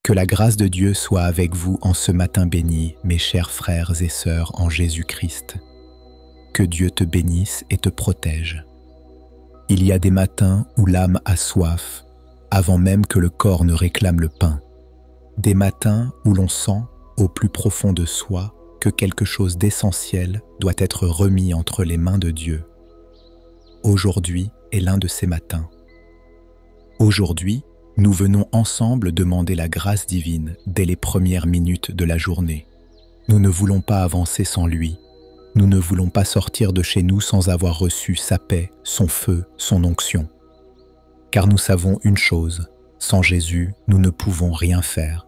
Que la grâce de Dieu soit avec vous en ce matin béni, mes chers frères et sœurs en Jésus-Christ. Que Dieu te bénisse et te protège. Il y a des matins où l'âme a soif, avant même que le corps ne réclame le pain. Des matins où l'on sent, au plus profond de soi, que quelque chose d'essentiel doit être remis entre les mains de Dieu. Aujourd'hui est l'un de ces matins. Aujourd'hui, nous venons ensemble demander la grâce divine dès les premières minutes de la journée. Nous ne voulons pas avancer sans lui. Nous ne voulons pas sortir de chez nous sans avoir reçu sa paix, son feu, son onction. Car nous savons une chose, sans Jésus, nous ne pouvons rien faire.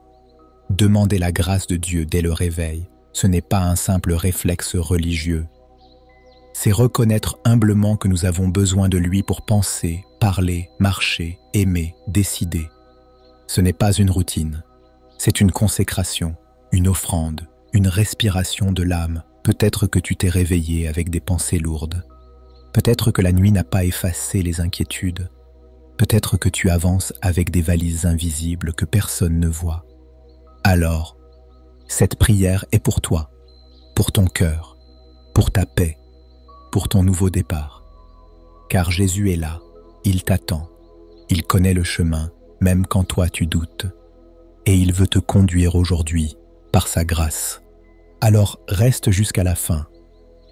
Demander la grâce de Dieu dès le réveil, ce n'est pas un simple réflexe religieux. C'est reconnaître humblement que nous avons besoin de lui pour penser, parler, marcher, aimer, décider. Ce n'est pas une routine, c'est une consécration, une offrande, une respiration de l'âme. Peut-être que tu t'es réveillé avec des pensées lourdes. Peut-être que la nuit n'a pas effacé les inquiétudes. Peut-être que tu avances avec des valises invisibles que personne ne voit. Alors, cette prière est pour toi, pour ton cœur, pour ta paix, pour ton nouveau départ. Car Jésus est là, il t'attend, il connaît le chemin, même quand toi tu doutes. Et il veut te conduire aujourd'hui par sa grâce. Alors reste jusqu'à la fin,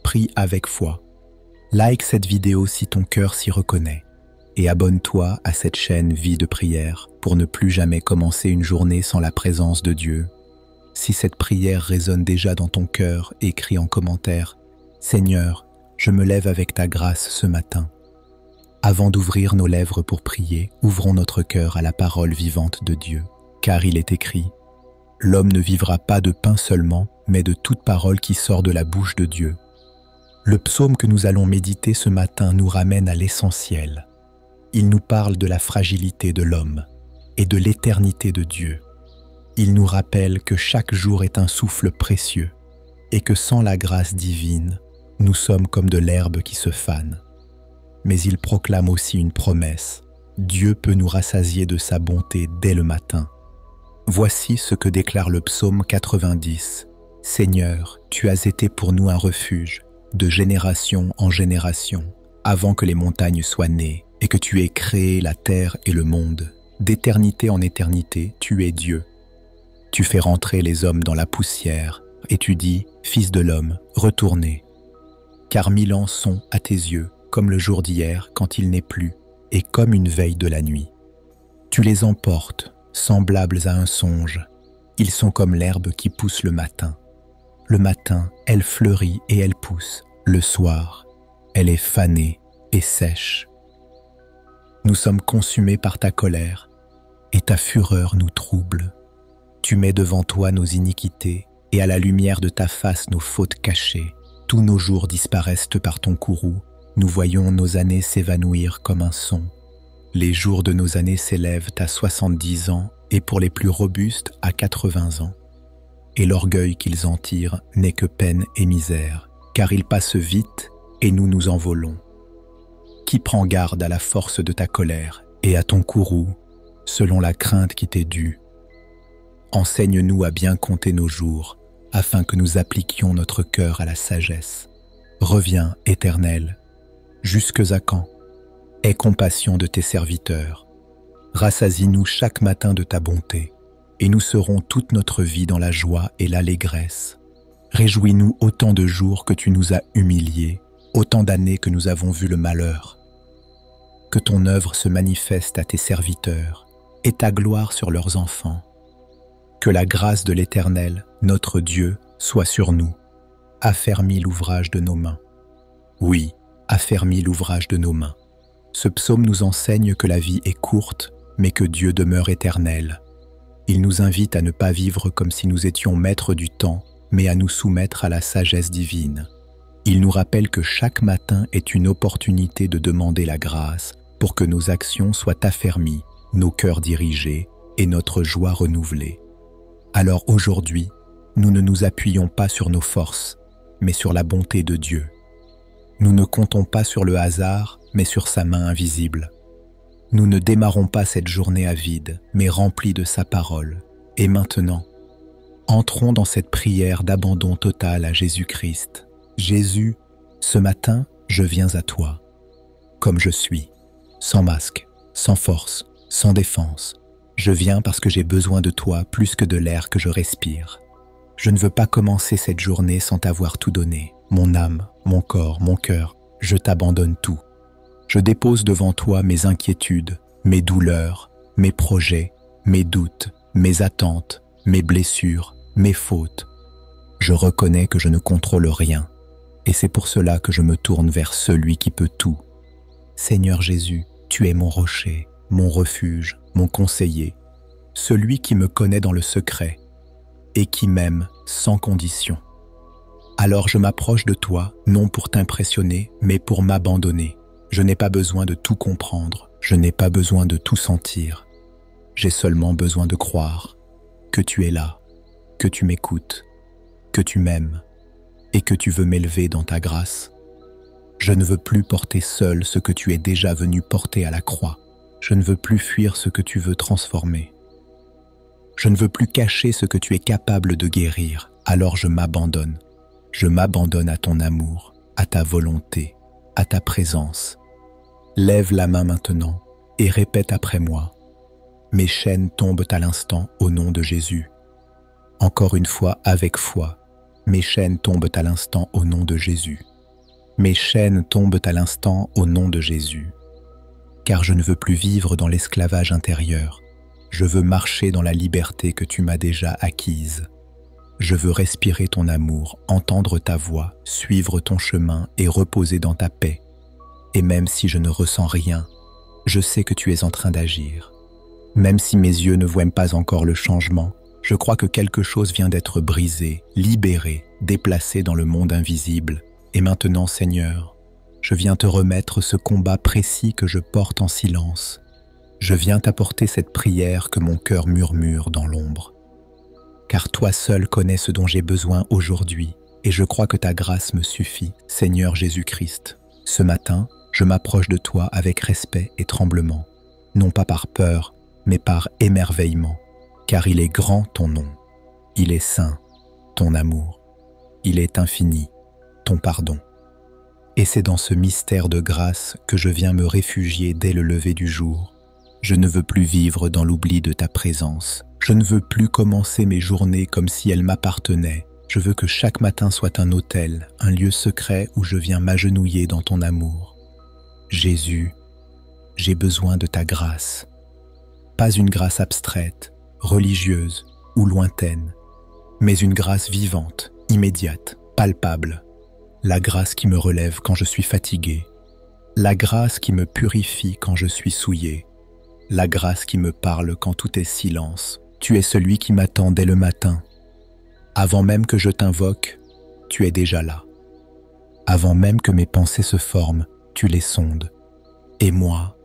prie avec foi, like cette vidéo si ton cœur s'y reconnaît et abonne-toi à cette chaîne Vie de prière pour ne plus jamais commencer une journée sans la présence de Dieu. Si cette prière résonne déjà dans ton cœur, écris en commentaire « Seigneur, je me lève avec ta grâce ce matin ». Avant d'ouvrir nos lèvres pour prier, ouvrons notre cœur à la parole vivante de Dieu, car il est écrit « L'homme ne vivra pas de pain seulement, mais de toute parole qui sort de la bouche de Dieu. » Le psaume que nous allons méditer ce matin nous ramène à l'essentiel. Il nous parle de la fragilité de l'homme et de l'éternité de Dieu. Il nous rappelle que chaque jour est un souffle précieux et que sans la grâce divine, nous sommes comme de l'herbe qui se fane. Mais il proclame aussi une promesse. Dieu peut nous rassasier de sa bonté dès le matin. Voici ce que déclare le psaume 90. « Seigneur, tu as été pour nous un refuge, de génération en génération, avant que les montagnes soient nées, et que tu aies créé la terre et le monde. D'éternité en éternité, tu es Dieu. Tu fais rentrer les hommes dans la poussière, et tu dis, Fils de l'homme, retournez. Car 1000 ans sont, à tes yeux, comme le jour d'hier quand il n'est plus, et comme une veille de la nuit. Tu les emportes, semblables à un songe. Ils sont comme l'herbe qui pousse le matin. Le matin, elle fleurit et elle pousse. Le soir, elle est fanée et sèche. Nous sommes consumés par ta colère, et ta fureur nous trouble. Tu mets devant toi nos iniquités, et à la lumière de ta face nos fautes cachées. Tous nos jours disparaissent par ton courroux. Nous voyons nos années s'évanouir comme un son. Les jours de nos années s'élèvent à 70 ans, et pour les plus robustes à 80 ans. Et l'orgueil qu'ils en tirent n'est que peine et misère, car ils passent vite et nous nous envolons. Qui prend garde à la force de ta colère et à ton courroux, selon la crainte qui t'est due? Enseigne-nous à bien compter nos jours, afin que nous appliquions notre cœur à la sagesse. Reviens, Éternel, jusques à quand? Aie compassion de tes serviteurs. Rassasie-nous chaque matin de ta bonté, et nous serons toute notre vie dans la joie et l'allégresse. Réjouis-nous autant de jours que tu nous as humiliés, autant d'années que nous avons vu le malheur. Que ton œuvre se manifeste à tes serviteurs, et ta gloire sur leurs enfants. Que la grâce de l'Éternel, notre Dieu, soit sur nous. Affermis l'ouvrage de nos mains. Oui, affermis l'ouvrage de nos mains. Ce psaume nous enseigne que la vie est courte, mais que Dieu demeure éternel. Il nous invite à ne pas vivre comme si nous étions maîtres du temps, mais à nous soumettre à la sagesse divine. Il nous rappelle que chaque matin est une opportunité de demander la grâce pour que nos actions soient affermies, nos cœurs dirigés et notre joie renouvelée. Alors aujourd'hui, nous ne nous appuyons pas sur nos forces, mais sur la bonté de Dieu. Nous ne comptons pas sur le hasard, mais sur sa main invisible. Nous ne démarrons pas cette journée à vide, mais remplie de sa parole. Et maintenant, entrons dans cette prière d'abandon total à Jésus-Christ. Jésus, ce matin, je viens à toi, comme je suis, sans masque, sans force, sans défense. Je viens parce que j'ai besoin de toi plus que de l'air que je respire. Je ne veux pas commencer cette journée sans t'avoir tout donné. Mon âme, mon corps, mon cœur, je t'abandonne tout. Je dépose devant toi mes inquiétudes, mes douleurs, mes projets, mes doutes, mes attentes, mes blessures, mes fautes. Je reconnais que je ne contrôle rien, et c'est pour cela que je me tourne vers celui qui peut tout. Seigneur Jésus, tu es mon rocher, mon refuge, mon conseiller, celui qui me connaît dans le secret et qui m'aime sans condition. Alors je m'approche de toi, non pour t'impressionner, mais pour m'abandonner. Je n'ai pas besoin de tout comprendre, je n'ai pas besoin de tout sentir. J'ai seulement besoin de croire que tu es là, que tu m'écoutes, que tu m'aimes et que tu veux m'élever dans ta grâce. Je ne veux plus porter seul ce que tu es déjà venu porter à la croix. Je ne veux plus fuir ce que tu veux transformer. Je ne veux plus cacher ce que tu es capable de guérir. Alors je m'abandonne. Je m'abandonne à ton amour, à ta volonté, à ta présence. Lève la main maintenant et répète après moi. Mes chaînes tombent à l'instant au nom de Jésus. Encore une fois avec foi. Mes chaînes tombent à l'instant au nom de Jésus. Mes chaînes tombent à l'instant au nom de Jésus. Car je ne veux plus vivre dans l'esclavage intérieur. Je veux marcher dans la liberté que tu m'as déjà acquise. Je veux respirer ton amour, entendre ta voix, suivre ton chemin et reposer dans ta paix. Et même si je ne ressens rien, je sais que tu es en train d'agir. Même si mes yeux ne voient pas encore le changement, je crois que quelque chose vient d'être brisé, libéré, déplacé dans le monde invisible. Et maintenant, Seigneur, je viens te remettre ce combat précis que je porte en silence. Je viens t'apporter cette prière que mon cœur murmure dans l'ombre. Car toi seul connais ce dont j'ai besoin aujourd'hui, et je crois que ta grâce me suffit, Seigneur Jésus-Christ. Ce matin, je m'approche de toi avec respect et tremblement, non pas par peur, mais par émerveillement, car il est grand ton nom, il est saint, ton amour, il est infini, ton pardon. Et c'est dans ce mystère de grâce que je viens me réfugier dès le lever du jour. Je ne veux plus vivre dans l'oubli de ta présence. Je ne veux plus commencer mes journées comme si elles m'appartenaient. Je veux que chaque matin soit un autel, un lieu secret où je viens m'agenouiller dans ton amour. Jésus, j'ai besoin de ta grâce. Pas une grâce abstraite, religieuse ou lointaine, mais une grâce vivante, immédiate, palpable. La grâce qui me relève quand je suis fatigué. La grâce qui me purifie quand je suis souillé. La grâce qui me parle quand tout est silence. Tu es celui qui m'attend dès le matin. Avant même que je t'invoque, tu es déjà là. Avant même que mes pensées se forment, tu les sondes. Et moi,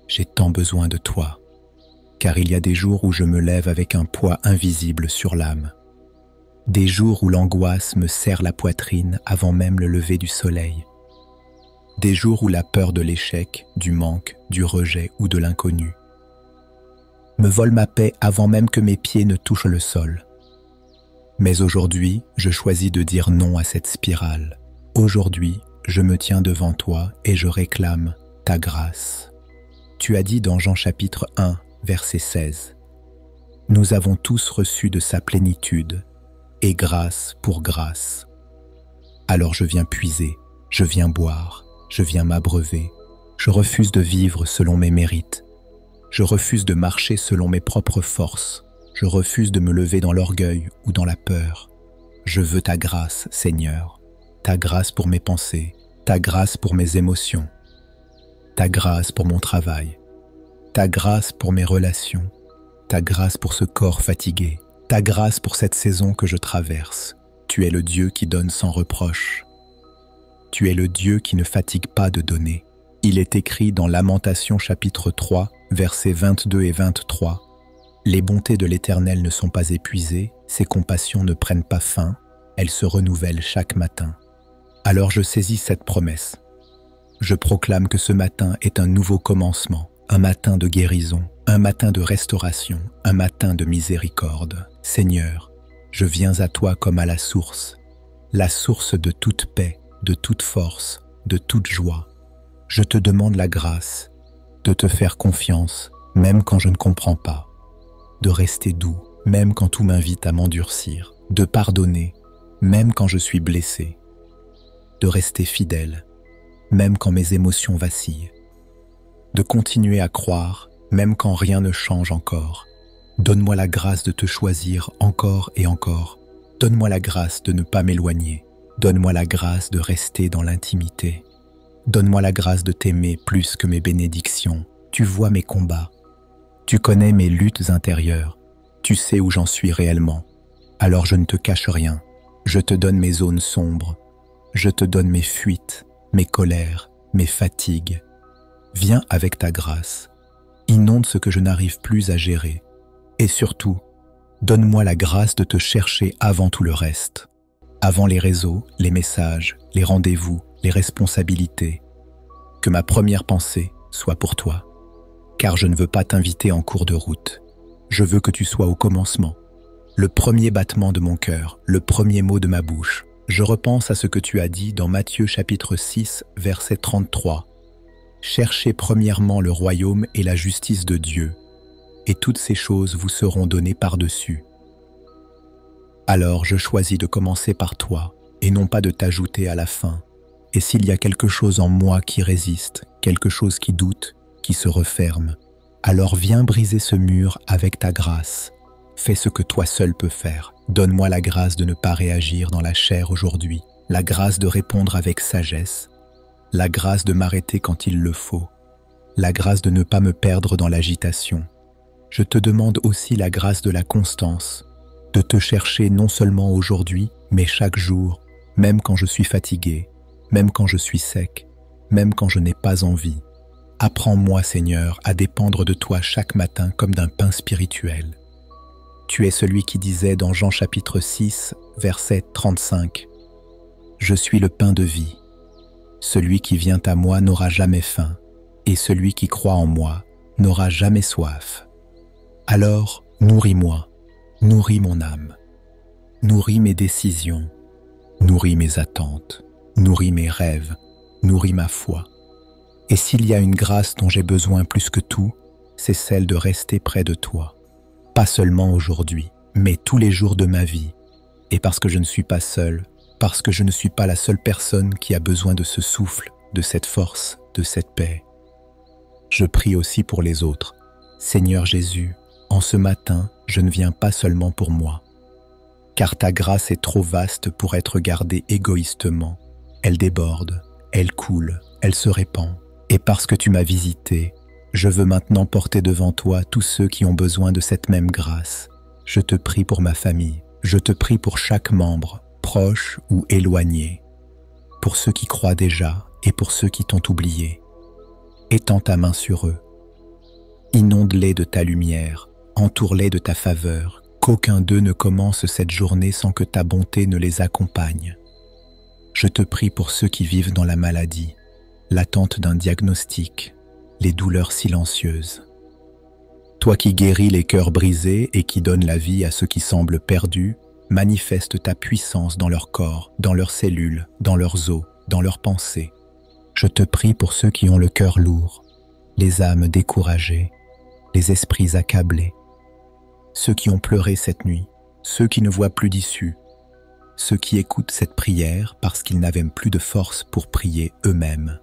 j'ai tant besoin de toi, car il y a des jours où je me lève avec un poids invisible sur l'âme. Des jours où l'angoisse me serre la poitrine avant même le lever du soleil. Des jours où la peur de l'échec, du manque, du rejet ou de l'inconnu me vole ma paix avant même que mes pieds ne touchent le sol. Mais aujourd'hui, je choisis de dire non à cette spirale. Aujourd'hui, je me tiens devant toi et je réclame ta grâce. Tu as dit dans Jean chapitre 1, verset 16, « Nous avons tous reçu de sa plénitude, et grâce pour grâce. Alors je viens puiser, je viens boire, je viens m'abreuver. Je refuse de vivre selon mes mérites. Je refuse de marcher selon mes propres forces. Je refuse de me lever dans l'orgueil ou dans la peur. Je veux ta grâce, Seigneur. Ta grâce pour mes pensées, ta grâce pour mes émotions, ta grâce pour mon travail, ta grâce pour mes relations, ta grâce pour ce corps fatigué, ta grâce pour cette saison que je traverse. Tu es le Dieu qui donne sans reproche. Tu es le Dieu qui ne fatigue pas de donner. Il est écrit dans Lamentations chapitre 3, versets 22 et 23. Les bontés de l'Éternel ne sont pas épuisées, ses compassions ne prennent pas fin, elles se renouvellent chaque matin. Alors je saisis cette promesse. Je proclame que ce matin est un nouveau commencement, un matin de guérison, un matin de restauration, un matin de miséricorde. Seigneur, je viens à toi comme à la source de toute paix, de toute force, de toute joie. Je te demande la grâce de te faire confiance, même quand je ne comprends pas, de rester doux, même quand tout m'invite à m'endurcir, de pardonner, même quand je suis blessé, de rester fidèle, même quand mes émotions vacillent, de continuer à croire, même quand rien ne change encore. Donne-moi la grâce de te choisir encore et encore. Donne-moi la grâce de ne pas m'éloigner. Donne-moi la grâce de rester dans l'intimité. Donne-moi la grâce de t'aimer plus que mes bénédictions. Tu vois mes combats. Tu connais mes luttes intérieures. Tu sais où j'en suis réellement. Alors je ne te cache rien. Je te donne mes zones sombres. Je te donne mes fuites, mes colères, mes fatigues. Viens avec ta grâce. Inonde ce que je n'arrive plus à gérer. Et surtout, donne-moi la grâce de te chercher avant tout le reste. Avant les réseaux, les messages, les rendez-vous, les responsabilités. Que ma première pensée soit pour toi. Car je ne veux pas t'inviter en cours de route. Je veux que tu sois au commencement. Le premier battement de mon cœur, le premier mot de ma bouche. Je repense à ce que tu as dit dans Matthieu chapitre 6, verset 33. Cherchez premièrement le royaume et la justice de Dieu, et toutes ces choses vous seront données par-dessus. Alors je choisis de commencer par toi, et non pas de t'ajouter à la fin. Et s'il y a quelque chose en moi qui résiste, quelque chose qui doute, qui se referme, alors viens briser ce mur avec ta grâce. Fais ce que toi seul peux faire. Donne-moi la grâce de ne pas réagir dans la chair aujourd'hui, la grâce de répondre avec sagesse, la grâce de m'arrêter quand il le faut, la grâce de ne pas me perdre dans l'agitation. Je te demande aussi la grâce de la constance, de te chercher non seulement aujourd'hui, mais chaque jour, même quand je suis fatigué, même quand je suis sec, même quand je n'ai pas envie. Apprends-moi, Seigneur, à dépendre de toi chaque matin comme d'un pain spirituel. Tu es celui qui disait dans Jean chapitre 6, verset 35, « Je suis le pain de vie. Celui qui vient à moi n'aura jamais faim, et celui qui croit en moi n'aura jamais soif. Alors, nourris-moi, nourris mon âme, nourris mes décisions, nourris mes attentes, nourris mes rêves, nourris ma foi. Et s'il y a une grâce dont j'ai besoin plus que tout, c'est celle de rester près de toi. Pas seulement aujourd'hui, mais tous les jours de ma vie. Et parce que je ne suis pas seul, parce que je ne suis pas la seule personne qui a besoin de ce souffle, de cette force, de cette paix. Je prie aussi pour les autres. Seigneur Jésus, en ce matin, je ne viens pas seulement pour moi. Car ta grâce est trop vaste pour être gardée égoïstement. Elle déborde, elle coule, elle se répand. Et parce que tu m'as visité, je veux maintenant porter devant toi tous ceux qui ont besoin de cette même grâce. Je te prie pour ma famille, je te prie pour chaque membre, proche ou éloigné, pour ceux qui croient déjà et pour ceux qui t'ont oublié. Étends ta main sur eux. Inonde-les de ta lumière, entoure-les de ta faveur, qu'aucun d'eux ne commence cette journée sans que ta bonté ne les accompagne. Je te prie pour ceux qui vivent dans la maladie, l'attente d'un diagnostic, les douleurs silencieuses. Toi qui guéris les cœurs brisés et qui donnes la vie à ceux qui semblent perdus, manifeste ta puissance dans leur corps, dans leurs cellules, dans leurs os, dans leurs pensées. Je te prie pour ceux qui ont le cœur lourd, les âmes découragées, les esprits accablés, ceux qui ont pleuré cette nuit, ceux qui ne voient plus d'issue, ceux qui écoutent cette prière parce qu'ils n'avaient plus de force pour prier eux-mêmes.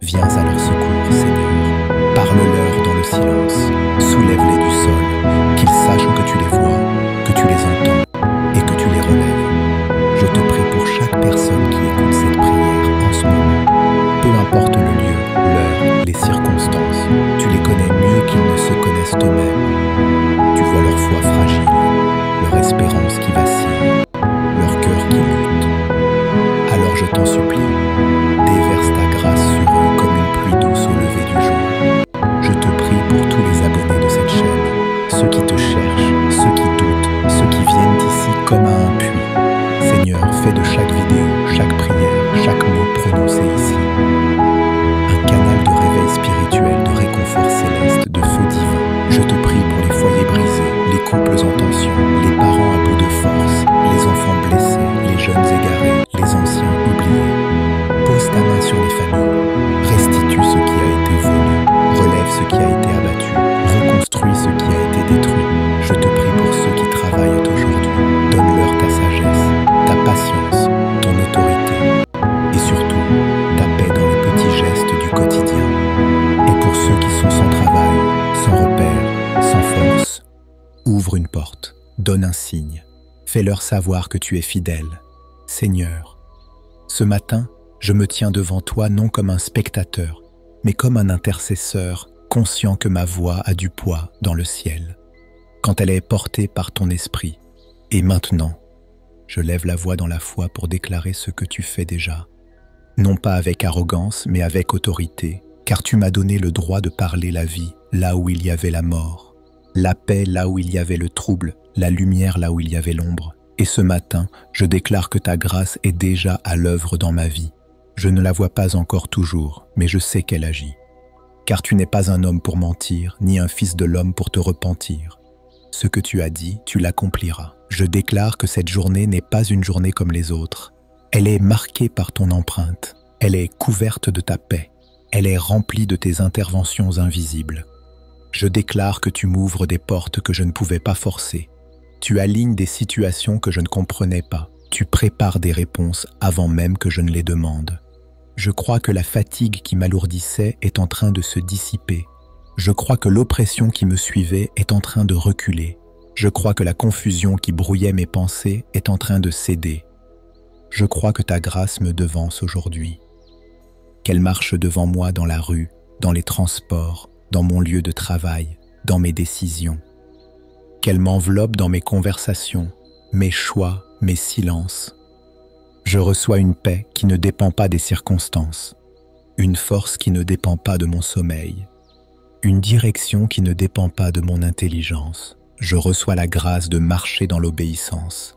Viens à leur secours, Seigneur. Parle-leur dans le silence. Soulève-les du sol, qu'ils sachent que tu les vois, que tu les entends et que tu les relèves. Je te prie pour chaque personne qui écoute cette prière en ce moment. Peu importe le lieu, l'heure, les circonstances, tu les connais mieux qu'ils ne se connaissent eux-mêmes. Tu vois leur foi fragile, leur espérance qui vacille, leur cœur qui lutte. Alors je t'en supplie, déverse ta grâce sur eux comme une pluie douce au lever du jour. Je te prie pour tous les abonnés de cette chaîne, ceux qui te cherchent, jeunes égarés, les anciens oubliés. Pose ta main sur les familles, restitue ce qui a été volé, relève ce qui a été abattu, reconstruis ce qui a été détruit. Je te prie pour ceux qui travaillent aujourd'hui, donne-leur ta sagesse, ta patience, ton autorité et surtout ta paix dans les petits gestes du quotidien. Et pour ceux qui sont sans travail, sans repère, sans force, ouvre une porte, donne un signe, fais-leur savoir que tu es fidèle. Seigneur, ce matin, je me tiens devant toi non comme un spectateur, mais comme un intercesseur, conscient que ma voix a du poids dans le ciel, quand elle est portée par ton esprit. Et maintenant, je lève la voix dans la foi pour déclarer ce que tu fais déjà, non pas avec arrogance, mais avec autorité, car tu m'as donné le droit de parler la vie là où il y avait la mort, la paix là où il y avait le trouble, la lumière là où il y avait l'ombre. Et ce matin, je déclare que ta grâce est déjà à l'œuvre dans ma vie. Je ne la vois pas encore toujours, mais je sais qu'elle agit. Car tu n'es pas un homme pour mentir, ni un fils de l'homme pour te repentir. Ce que tu as dit, tu l'accompliras. Je déclare que cette journée n'est pas une journée comme les autres. Elle est marquée par ton empreinte. Elle est couverte de ta paix. Elle est remplie de tes interventions invisibles. Je déclare que tu m'ouvres des portes que je ne pouvais pas forcer. Tu alignes des situations que je ne comprenais pas. Tu prépares des réponses avant même que je ne les demande. Je crois que la fatigue qui m'alourdissait est en train de se dissiper. Je crois que l'oppression qui me suivait est en train de reculer. Je crois que la confusion qui brouillait mes pensées est en train de céder. Je crois que ta grâce me devance aujourd'hui. Qu'elle marche devant moi dans la rue, dans les transports, dans mon lieu de travail, dans mes décisions. Qu'elle m'enveloppe dans mes conversations, mes choix, mes silences. Je reçois une paix qui ne dépend pas des circonstances, une force qui ne dépend pas de mon sommeil, une direction qui ne dépend pas de mon intelligence. Je reçois la grâce de marcher dans l'obéissance,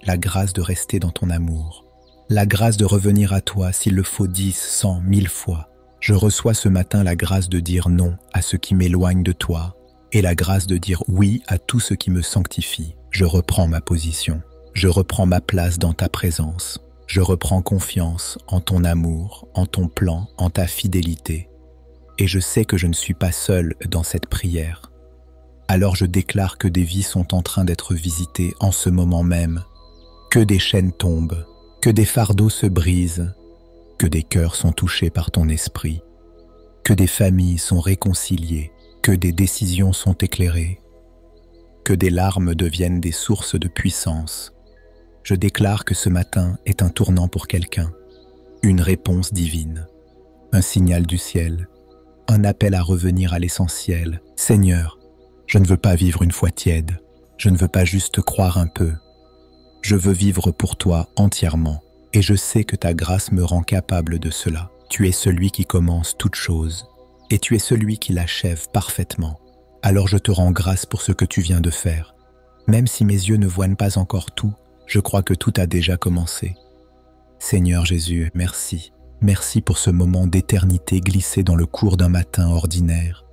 la grâce de rester dans ton amour, la grâce de revenir à toi s'il le faut 10, 100, 1000 fois. Je reçois ce matin la grâce de dire non à ce qui m'éloigne de toi et la grâce de dire oui à tout ce qui me sanctifie. Je reprends ma position. Je reprends ma place dans ta présence. Je reprends confiance en ton amour, en ton plan, en ta fidélité. Et je sais que je ne suis pas seul dans cette prière. Alors je déclare que des vies sont en train d'être visitées en ce moment même, que des chaînes tombent, que des fardeaux se brisent, que des cœurs sont touchés par ton esprit, que des familles sont réconciliées, que des décisions sont éclairées, que des larmes deviennent des sources de puissance. Je déclare que ce matin est un tournant pour quelqu'un, une réponse divine, un signal du ciel, un appel à revenir à l'essentiel. Seigneur, je ne veux pas vivre une foi tiède, je ne veux pas juste croire un peu. Je veux vivre pour toi entièrement, et je sais que ta grâce me rend capable de cela. Tu es celui qui commence toute chose, et tu es celui qui l'achève parfaitement. Alors je te rends grâce pour ce que tu viens de faire. Même si mes yeux ne voient pas encore tout, je crois que tout a déjà commencé. Seigneur Jésus, merci. Merci pour ce moment d'éternité glissé dans le cours d'un matin ordinaire.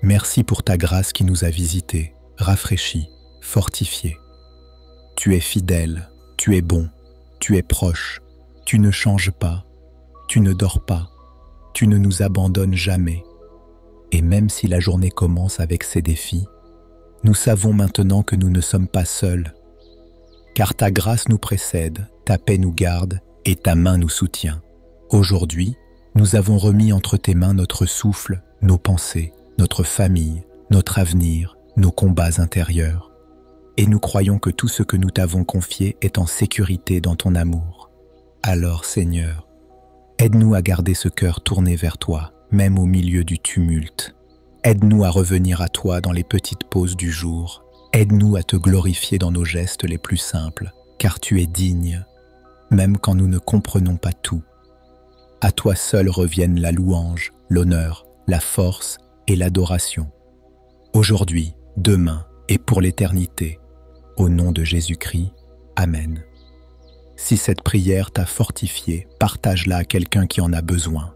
Merci pour ta grâce qui nous a visités, rafraîchis, fortifiés. Tu es fidèle, tu es bon, tu es proche, tu ne changes pas, tu ne dors pas, tu ne nous abandonnes jamais. Et même si la journée commence avec ses défis, nous savons maintenant que nous ne sommes pas seuls, car ta grâce nous précède, ta paix nous garde et ta main nous soutient. Aujourd'hui, nous avons remis entre tes mains notre souffle, nos pensées, notre famille, notre avenir, nos combats intérieurs. Et nous croyons que tout ce que nous t'avons confié est en sécurité dans ton amour. Alors, Seigneur, aide-nous à garder ce cœur tourné vers toi, même au milieu du tumulte. Aide-nous à revenir à toi dans les petites pauses du jour. Aide-nous à te glorifier dans nos gestes les plus simples, car tu es digne, même quand nous ne comprenons pas tout. À toi seul reviennent la louange, l'honneur, la force et l'adoration. Aujourd'hui, demain et pour l'éternité, au nom de Jésus-Christ, Amen. Si cette prière t'a fortifié, partage-la à quelqu'un qui en a besoin.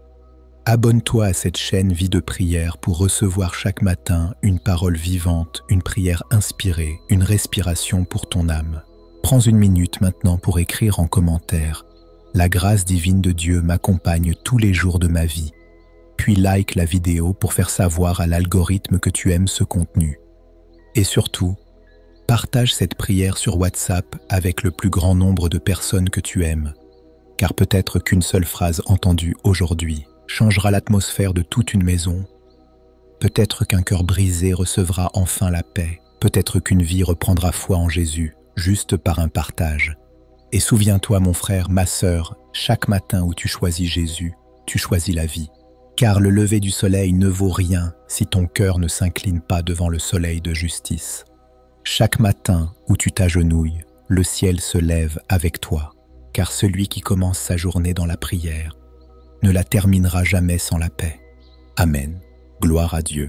Abonne-toi à cette chaîne Vie de prière pour recevoir chaque matin une parole vivante, une prière inspirée, une respiration pour ton âme. Prends une minute maintenant pour écrire en commentaire « La grâce divine de Dieu m'accompagne tous les jours de ma vie ». Puis like la vidéo pour faire savoir à l'algorithme que tu aimes ce contenu. Et surtout, partage cette prière sur WhatsApp avec le plus grand nombre de personnes que tu aimes. Car peut-être qu'une seule phrase entendue aujourd'hui changera l'atmosphère de toute une maison. Peut-être qu'un cœur brisé recevra enfin la paix. Peut-être qu'une vie reprendra foi en Jésus, juste par un partage. Et souviens-toi, mon frère, ma sœur, chaque matin où tu choisis Jésus, tu choisis la vie. Car le lever du soleil ne vaut rien si ton cœur ne s'incline pas devant le soleil de justice. Chaque matin où tu t'agenouilles, le ciel se lève avec toi. Car celui qui commence sa journée dans la prière ne la terminera jamais sans la paix. Amen. Gloire à Dieu.